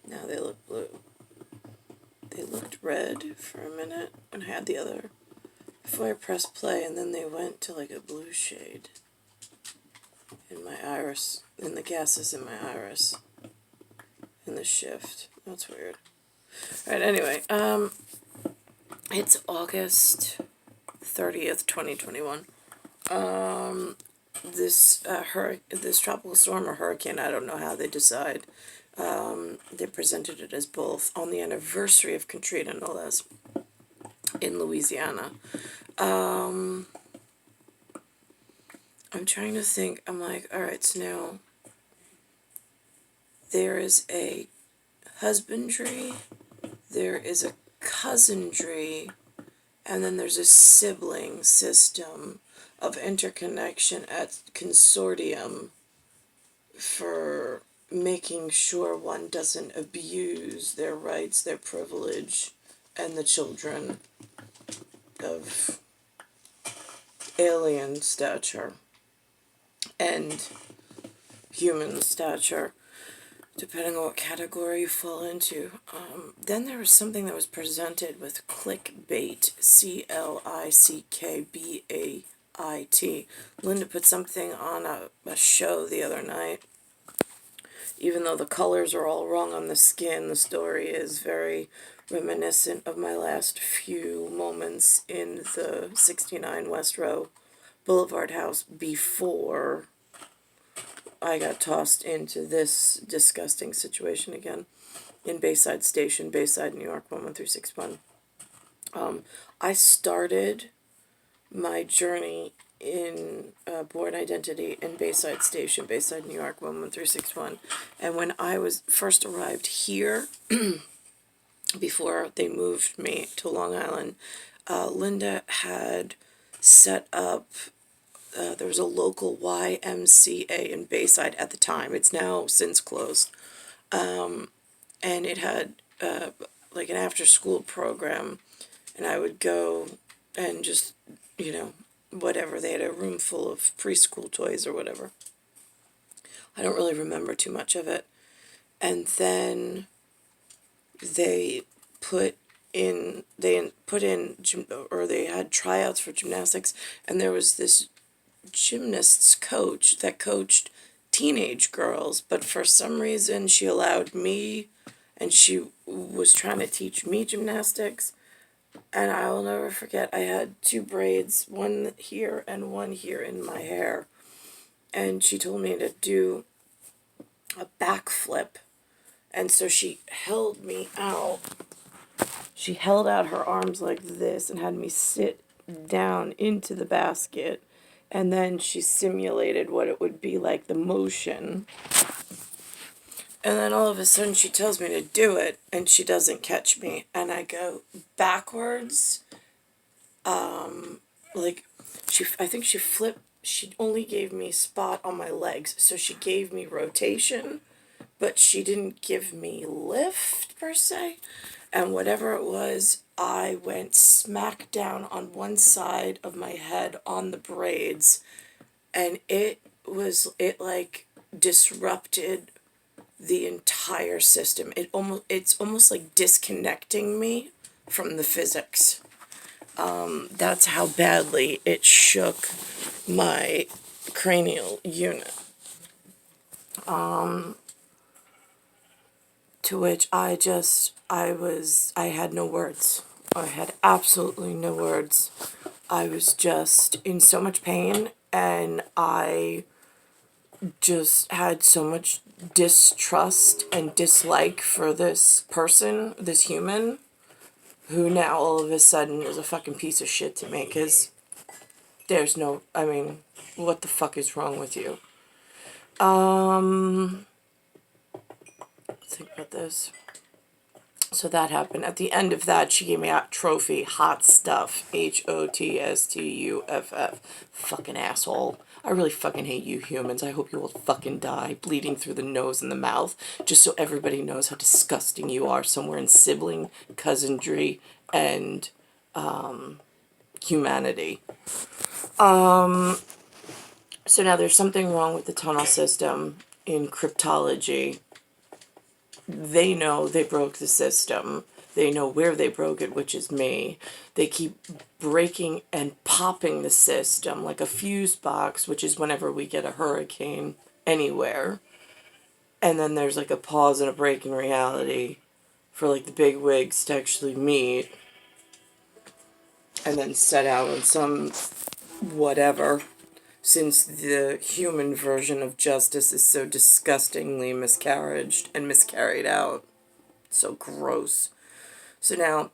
Now they look blue. They looked red for a minute and I had the other before I pressed play, and then they went to like a blue shade in my iris, in the gases in my iris, in the shift. That's weird. Alright, anyway, it's August 30th, 2021. This tropical storm or hurricane, I don't know how they decide. They presented it as both on the anniversary of Katrina, no less, in Louisiana. I'm trying to think. I'm like, alright, so now there is a husbandry, there is a cousinry, and then there's a sibling system of interconnection at consortium for making sure one doesn't abuse their rights, their privilege, and the children of alien stature and human stature, depending on what category you fall into. Then there was something that was presented with clickbait, CLICKBAIT. Linda put something on a show the other night. Even though the colors are all wrong on the skin, the story is very reminiscent of my last few moments in the 69 West Row Boulevard house before I got tossed into this disgusting situation again in Bayside Station, Bayside, New York, 11361. I started my journey in Born Identity in Bayside Station, Bayside, New York, 11361. And when I was first arrived here, before they moved me to Long Island, Linda had set up, there was a local YMCA in Bayside at the time. It's now since closed. And it had like an after-school program, and I would go and just, whatever. They had a room full of preschool toys or whatever. I don't really remember too much of it. And then they had tryouts for gymnastics, and there was this gymnasts coach that coached teenage girls, but for some reason she allowed me, and she was trying to teach me gymnastics. And I will never forget, I had two braids, one here and one here in my hair. And she told me to do a backflip. And so she held me out. She held out her arms like this and had me sit down into the basket. And then she simulated what it would be like, the motion. And then all of a sudden she tells me to do it, and she doesn't catch me. And I go backwards. I think she flipped. She only gave me spot on my legs. So she gave me rotation, but she didn't give me lift, per se. And whatever it was, I went smack down on one side of my head on the braids. And it disrupted the entire system. It's almost like disconnecting me from the physics. That's how badly it shook my cranial unit. To which I had no words. I had absolutely no words. I was just in so much pain, and I just had so much distrust and dislike for this person, this human, who now all of a sudden is a fucking piece of shit to me, because what the fuck is wrong with you? Think about this. So that happened. At the end of that, she gave me a trophy, hot stuff, HOTSTUFF. Fucking asshole. I really fucking hate you humans. I hope you will fucking die, bleeding through the nose and the mouth, just so everybody knows how disgusting you are, somewhere in sibling, cousinry, and humanity. So now there's something wrong with the tunnel system in cryptology. they know they broke the system. They know where they broke it, which is me. They keep breaking and popping the system like a fuse box, which is whenever we get a hurricane anywhere. And then there's like a pause and a break in reality for like the big wigs to actually meet and then set out on some whatever, since the human version of justice is so disgustingly miscarried out. So gross. So now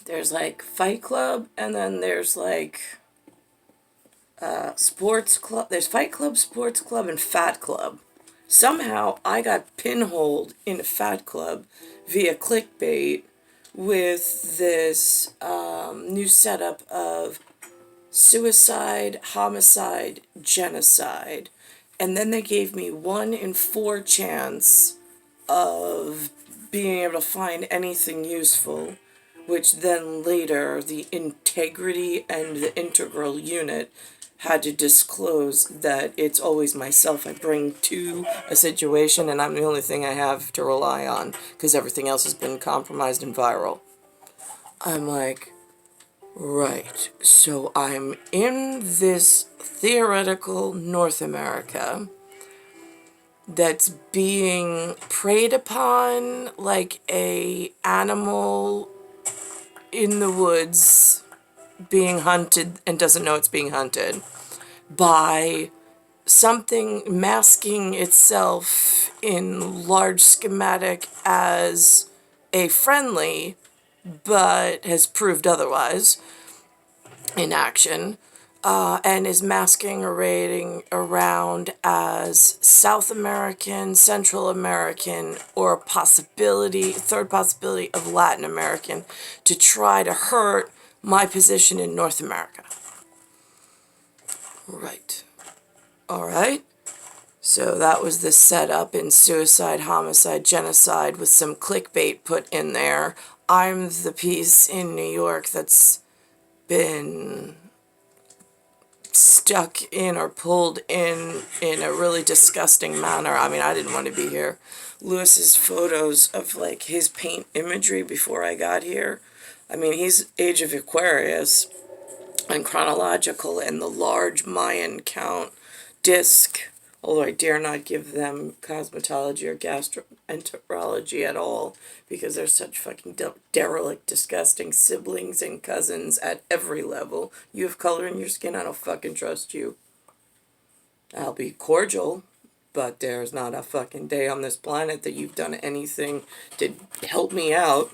there's like Fight Club, and then there's like Sports Club. There's Fight Club, Sports Club, and Fat Club. Somehow I got pinholed in a Fat Club via clickbait with this new setup of suicide, homicide, genocide. And then they gave me 1 in 4 chance of being able to find anything useful, which then later the integrity and the integral unit had to disclose that it's always myself I bring to a situation, and I'm the only thing I have to rely on because everything else has been compromised and viral. I'm like, right, so I'm in this theoretical North America that's being preyed upon like a animal in the woods being hunted and doesn't know it's being hunted by something masking itself in large schematic as a friendly but has proved otherwise in action, and is masking or raiding around as South American, Central American, or a possibility, third possibility of Latin American, to try to hurt my position in North America. Right. Alright. So that was the setup in suicide, homicide, genocide with some clickbait put in there. I'm the piece in New York that's been stuck in or pulled in a really disgusting manner. I mean, I didn't want to be here. Lewis's photos of like his paint imagery before I got here. I mean, he's Age of Aquarius and chronological and the large Mayan count disc, although I dare not give them cosmetology or gastroenterology at all because they're such fucking derelict, disgusting siblings and cousins at every level. You have color in your skin, I don't fucking trust you. I'll be cordial, but there's not a fucking day on this planet that you've done anything to help me out.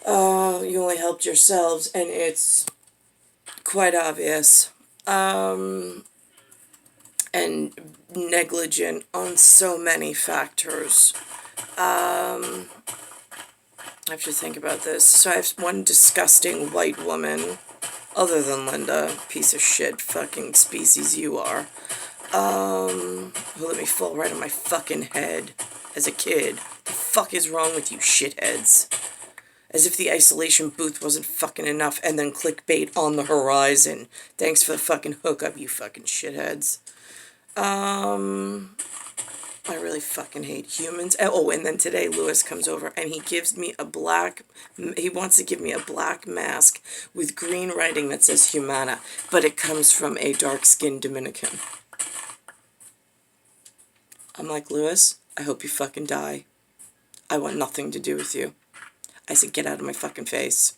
You only helped yourselves, and it's quite obvious. And negligent on so many factors. I have to think about this. So I have one disgusting white woman, other than Linda, piece of shit fucking species you are, who let me fall right on my fucking head as a kid. The fuck is wrong with you shitheads? As if the isolation booth wasn't fucking enough, and then clickbait on the horizon. Thanks for the fucking hookup, you fucking shitheads. I really fucking hate humans. Oh, and then today Lewis comes over and he gives me he wants to give me a black mask with green writing that says Humana, but it comes from a dark-skinned Dominican. I'm like, Lewis, I hope you fucking die. I want nothing to do with you. I said, get out of my fucking face.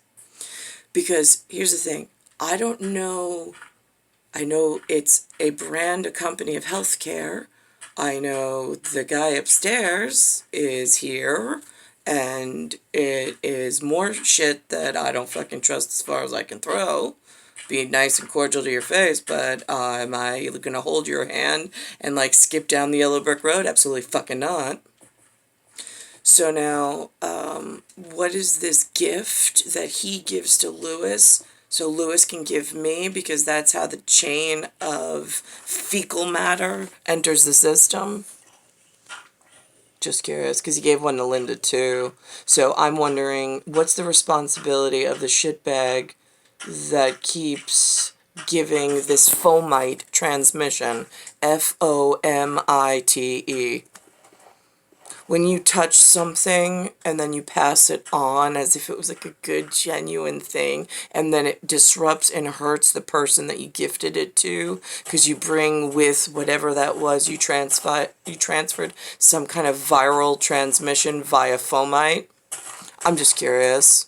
Because here's the thing. I don't know. I know it's a brand, a company of healthcare. I know the guy upstairs is here, and it is more shit that I don't fucking trust as far as I can throw. Be nice and cordial to your face, but am I gonna hold your hand and like skip down the yellow brick road? Absolutely fucking not. So now, what is this gift that he gives to Lewis so Lewis can give me, because that's how the chain of fecal matter enters the system? Just curious, because he gave one to Linda too. So I'm wondering, what's the responsibility of the shitbag that keeps giving this fomite transmission? Fomite. when you touch something and then you pass it on as if it was like a good, genuine thing, and then it disrupts and hurts the person that you gifted it to, because you bring with whatever that was, you transferred some kind of viral transmission via fomite. I'm just curious.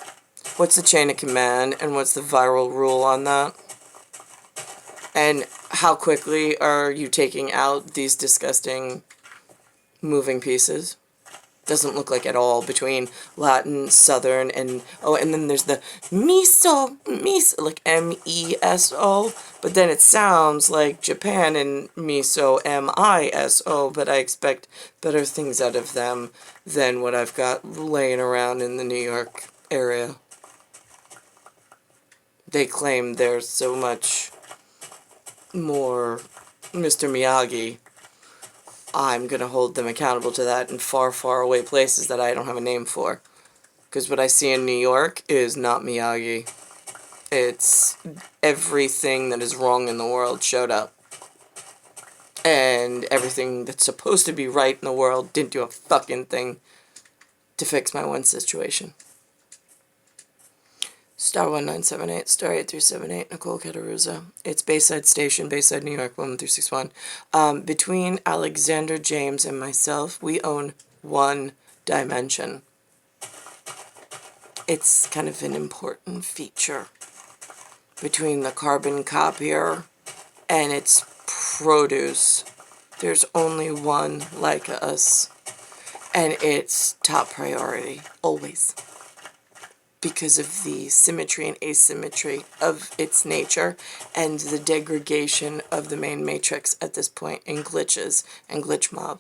What's the chain of command, and what's the viral rule on that? And how quickly are you taking out these disgusting moving pieces? Doesn't look like at all between Latin, Southern, and oh, and then there's the miso, like M-E-S-O, but then it sounds like Japan and miso, M-I-S-O, but I expect better things out of them than what I've got laying around in the New York area. They claim there's so much more Mr. Miyagi. I'm going to hold them accountable to that in far, far away places that I don't have a name for. Because what I see in New York is not Miyagi. It's everything that is wrong in the world showed up. And everything that's supposed to be right in the world didn't do a fucking thing to fix my one situation. Star 1978, Star 8378, Nicole Cataruzza. It's Bayside Station, Bayside, New York, 11361. Between Alexander James and myself, we own one dimension. It's kind of an important feature between the carbon copier and its produce. There's only one like us, and it's top priority, always. Because of the symmetry and asymmetry of its nature and the degradation of the main matrix at this point in glitches and glitch mob.